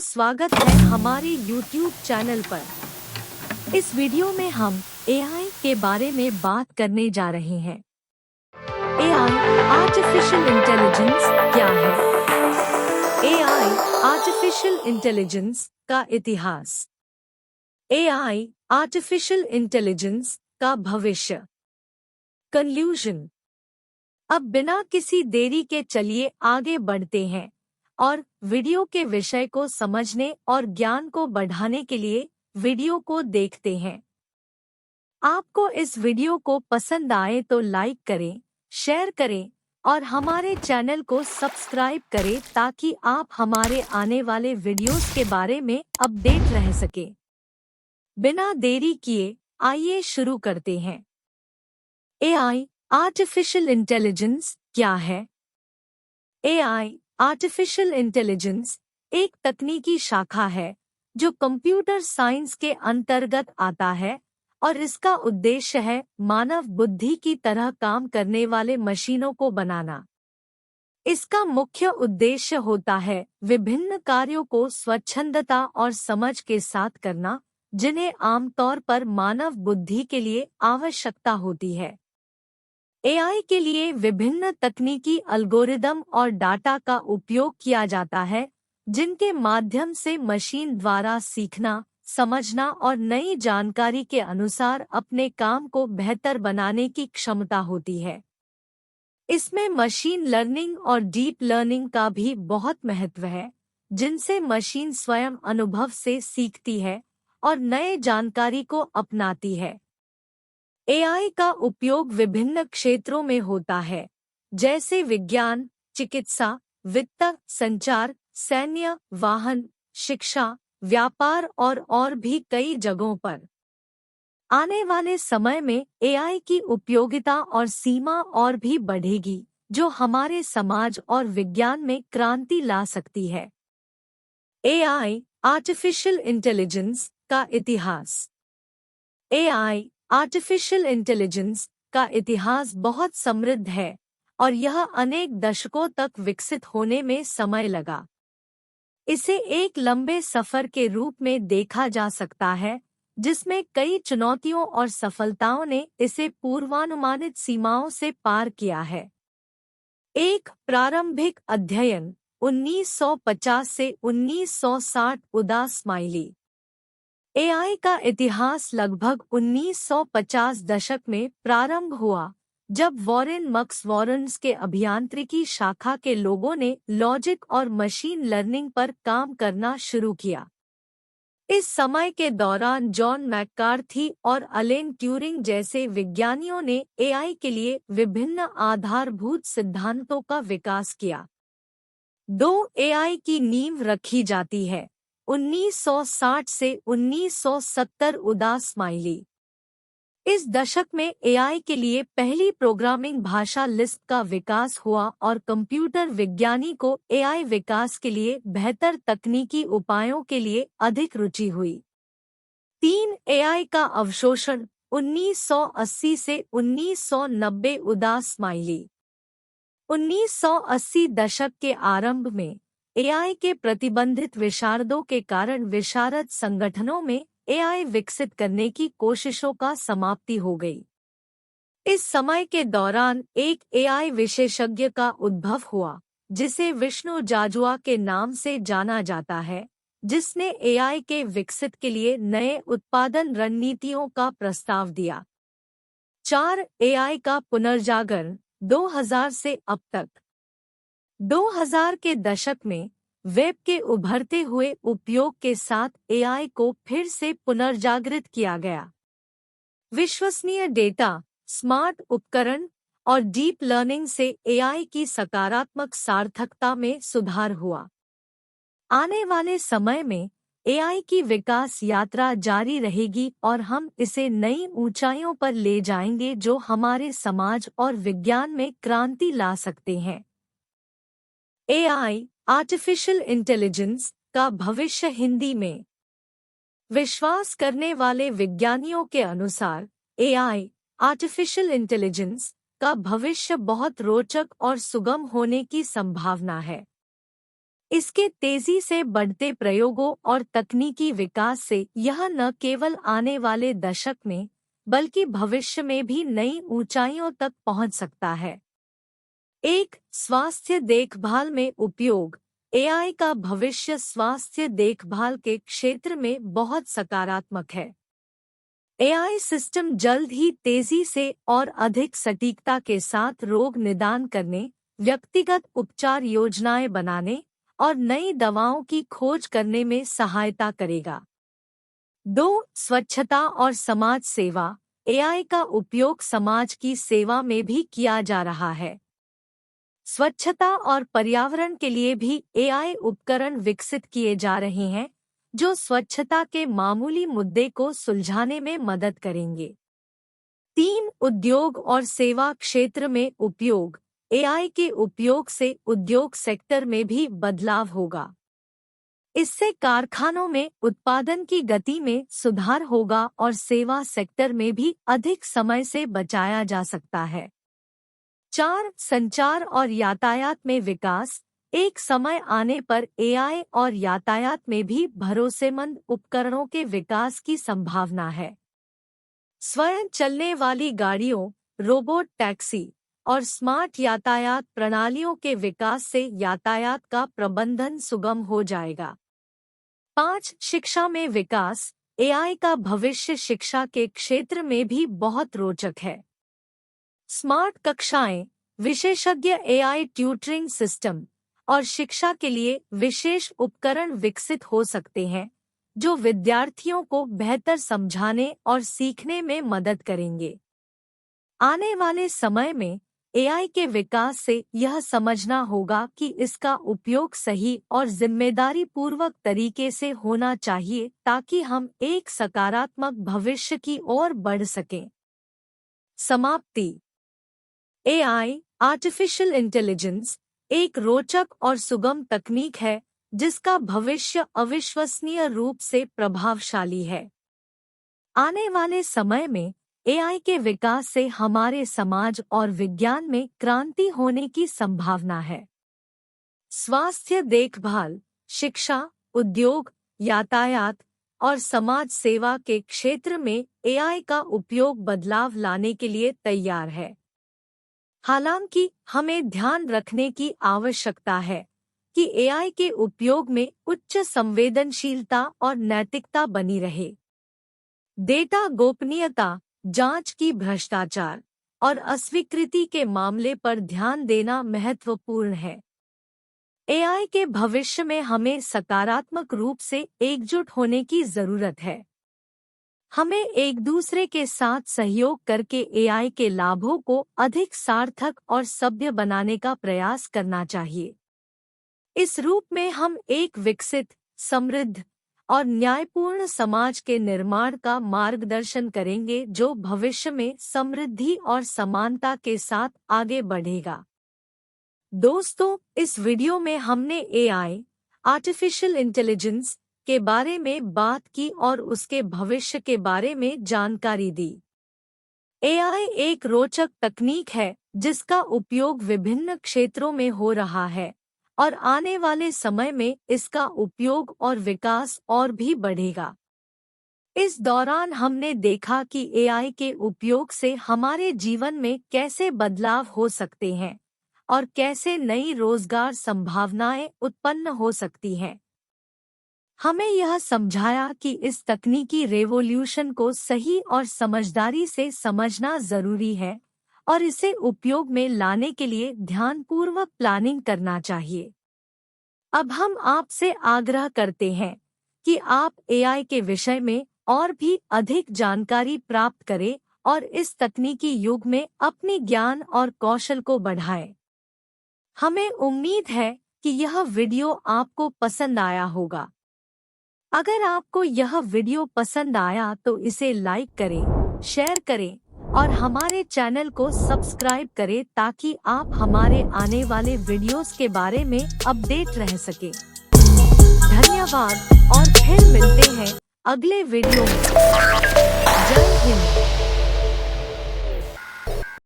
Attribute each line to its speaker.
Speaker 1: स्वागत है हमारे YouTube चैनल पर। इस वीडियो में हम AI के बारे में बात करने जा रहे हैं। AI आर्टिफिशियल इंटेलिजेंस क्या है? AI आर्टिफिशियल इंटेलिजेंस का इतिहास। AI आर्टिफिशियल इंटेलिजेंस का भविष्य। कंक्लूजन। अब बिना किसी देरी के चलिए आगे बढ़ते हैं और वीडियो के विषय को समझने और ज्ञान को बढ़ाने के लिए वीडियो को देखते हैं। आपको इस वीडियो को पसंद आए तो लाइक करें, शेयर करें और हमारे चैनल को सब्सक्राइब करें ताकि आप हमारे आने वाले वीडियोस के बारे में अपडेट रह सके। बिना देरी किए आइए शुरू करते हैं। AI आर्टिफिशियल इंटेलिजेंस क्या है? AI आर्टिफिशियल इंटेलिजेंस एक तकनीकी शाखा है जो कंप्यूटर साइंस के अंतर्गत आता है और इसका उद्देश्य है मानव बुद्धि की तरह काम करने वाले मशीनों को बनाना। इसका मुख्य उद्देश्य होता है विभिन्न कार्यों को स्वच्छंदता और समझ के साथ करना, जिन्हें आमतौर पर मानव बुद्धि के लिए आवश्यकता होती है। AI के लिए विभिन्न तकनीकी एल्गोरिदम और डाटा का उपयोग किया जाता है, जिनके माध्यम से मशीन द्वारा सीखना, समझना और नई जानकारी के अनुसार अपने काम को बेहतर बनाने की क्षमता होती है। इसमें मशीन लर्निंग और डीप लर्निंग का भी बहुत महत्व है, जिनसे मशीन स्वयं अनुभव से सीखती है और नए जानकारी को अपनाती है। AI का उपयोग विभिन्न क्षेत्रों में होता है, जैसे विज्ञान, चिकित्सा, वित्त, संचार, सैन्य, वाहन, शिक्षा, व्यापार और भी कई जगहों पर। आने वाले समय में AI की उपयोगिता और सीमा और भी बढ़ेगी, जो हमारे समाज और विज्ञान में क्रांति ला सकती है। AI आर्टिफिशियल इंटेलिजेंस का इतिहास। AI आर्टिफिशियल इंटेलिजेंस का इतिहास बहुत समृद्ध है और यह अनेक दशकों तक विकसित होने में समय लगा। इसे एक लंबे सफर के रूप में देखा जा सकता है, जिसमें कई चुनौतियों और सफलताओं ने इसे पूर्वानुमानित सीमाओं से पार किया है। एक प्रारंभिक अध्ययन 1950 से 1960 उदा स्माइली। AI का इतिहास लगभग 1950 दशक में प्रारंभ हुआ, जब वॉरेन मक्स वॉरेन्स के अभियांत्रिकी शाखा के लोगों ने लॉजिक और मशीन लर्निंग पर काम करना शुरू किया। इस समय के दौरान जॉन मैककार्थी और अलेन ट्यूरिंग जैसे विज्ञानियों ने AI के लिए विभिन्न आधारभूत सिद्धांतों का विकास किया। 2 AI की नींव रखी जाती है। 1960 से 1970 उदा स्माइली। इस दशक में AI के लिए पहली प्रोग्रामिंग भाषा लिस्प का विकास हुआ और कंप्यूटर विज्ञानी को AI विकास के लिए बेहतर तकनीकी उपायों के लिए अधिक रुचि हुई। 3 AI का अवशोषण 1980 से 1990 उदा स्माइली। 1980 दशक के आरंभ में AI के प्रतिबंधित विशारदों के कारण विशारद संगठनों में AI विकसित करने की कोशिशों का समाप्ति हो गई। इस समय के दौरान एक AI विशेषज्ञ का उद्भव हुआ, जिसे विष्णु जाजुआ के नाम से जाना जाता है, जिसने AI के विकसित के लिए नए उत्पादन रणनीतियों का प्रस्ताव दिया। 4 AI का पुनर्जागरण 2000 से अब तक। 2000 के दशक में वेब के उभरते हुए उपयोग के साथ AI को फिर से पुनर्जागृत किया गया। विश्वसनीय डेटा, स्मार्ट उपकरण और डीप लर्निंग से AI की सकारात्मक सार्थकता में सुधार हुआ। आने वाले समय में AI की विकास यात्रा जारी रहेगी और हम इसे नई ऊंचाइयों पर ले जाएंगे, जो हमारे समाज और विज्ञान में क्रांति ला सकते हैं। AI आर्टिफिशियल इंटेलिजेंस का भविष्य हिंदी में। विश्वास करने वाले विज्ञानियों के अनुसार AI आर्टिफिशियल इंटेलिजेंस का भविष्य बहुत रोचक और सुगम होने की संभावना है। इसके तेजी से बढ़ते प्रयोगों और तकनीकी विकास से यह न केवल आने वाले दशक में बल्कि भविष्य में भी नई ऊंचाइयों तक पहुंच सकता है। एक, स्वास्थ्य देखभाल में उपयोग। एआई का भविष्य स्वास्थ्य देखभाल के क्षेत्र में बहुत सकारात्मक है। एआई सिस्टम जल्द ही तेजी से और अधिक सटीकता के साथ रोग निदान करने, व्यक्तिगत उपचार योजनाएं बनाने और नई दवाओं की खोज करने में सहायता करेगा। 2, स्वच्छता और समाज सेवा। एआई का उपयोग समाज की सेवा में भी किया जा रहा है। स्वच्छता और पर्यावरण के लिए भी एआई उपकरण विकसित किए जा रहे हैं, जो स्वच्छता के मामूली मुद्दे को सुलझाने में मदद करेंगे। 3, उद्योग और सेवा क्षेत्र में उपयोग। एआई के उपयोग से उद्योग सेक्टर में भी बदलाव होगा। इससे कारखानों में उत्पादन की गति में सुधार होगा और सेवा सेक्टर में भी अधिक समय से बचाया जा सकता है। 4, संचार और यातायात में विकास। एक समय आने पर एआई और यातायात में भी भरोसेमंद उपकरणों के विकास की संभावना है। स्वयं चलने वाली गाड़ियों, रोबोट टैक्सी और स्मार्ट यातायात प्रणालियों के विकास से यातायात का प्रबंधन सुगम हो जाएगा। 5, शिक्षा में विकास। एआई का भविष्य शिक्षा के क्षेत्र में भी बहुत रोचक है। स्मार्ट कक्षाएं, विशेषज्ञ एआई ट्यूटरिंग सिस्टम और शिक्षा के लिए विशेष उपकरण विकसित हो सकते हैं, जो विद्यार्थियों को बेहतर समझाने और सीखने में मदद करेंगे। आने वाले समय में एआई के विकास से यह समझना होगा कि इसका उपयोग सही और जिम्मेदारी पूर्वक तरीके से होना चाहिए ताकि हम एक सकारात्मक भविष्य की ओर बढ़ सकें। समाप्ति। एआई, आर्टिफिशियल इंटेलिजेंस, एक रोचक और सुगम तकनीक है जिसका भविष्य अविश्वसनीय रूप से प्रभावशाली है। आने वाले समय में एआई के विकास से हमारे समाज और विज्ञान में क्रांति होने की संभावना है। स्वास्थ्य देखभाल, शिक्षा, उद्योग, यातायात और समाज सेवा के क्षेत्र में एआई का उपयोग बदलाव लाने के लिए तैयार है। हालांकि हमें ध्यान रखने की आवश्यकता है कि एआई के उपयोग में उच्च संवेदनशीलता और नैतिकता बनी रहे। डेटा गोपनीयता, जांच की भ्रष्टाचार और अस्वीकृति के मामले पर ध्यान देना महत्वपूर्ण है। एआई के भविष्य में हमें सकारात्मक रूप से एकजुट होने की जरूरत है। हमें एक दूसरे के साथ सहयोग करके एआई के लाभों को अधिक सार्थक और सभ्य बनाने का प्रयास करना चाहिए। इस रूप में हम एक विकसित, समृद्ध और न्यायपूर्ण समाज के निर्माण का मार्गदर्शन करेंगे जो भविष्य में समृद्धि और समानता के साथ आगे बढ़ेगा। दोस्तों, इस वीडियो में हमने एआई, आर्टिफिशियल इंटेलिजेंस के बारे में बात की और उसके भविष्य के बारे में जानकारी दी। एआई एक रोचक तकनीक है जिसका उपयोग विभिन्न क्षेत्रों में हो रहा है और आने वाले समय में इसका उपयोग और विकास और भी बढ़ेगा। इस दौरान हमने देखा कि एआई के उपयोग से हमारे जीवन में कैसे बदलाव हो सकते हैं और कैसे नई रोजगार संभावनाएं उत्पन्न हो सकती हैं। हमें यह समझाया कि इस तकनीकी रेवोल्यूशन को सही और समझदारी से समझना जरूरी है और इसे उपयोग में लाने के लिए ध्यानपूर्वक प्लानिंग करना चाहिए। अब हम आपसे आग्रह करते हैं कि आप एआई के विषय में और भी अधिक जानकारी प्राप्त करें और इस तकनीकी युग में अपनी ज्ञान और कौशल को बढ़ाएं। हमें उम्मीद है कि यह वीडियो आपको पसंद आया होगा। अगर आपको यह वीडियो पसंद आया तो इसे लाइक करें, शेयर करें और हमारे चैनल को सब्सक्राइब करें ताकि आप हमारे आने वाले वीडियोस के बारे में अपडेट रह सकें। धन्यवाद और फिर मिलते हैं अगले वीडियो में। जय हिंद।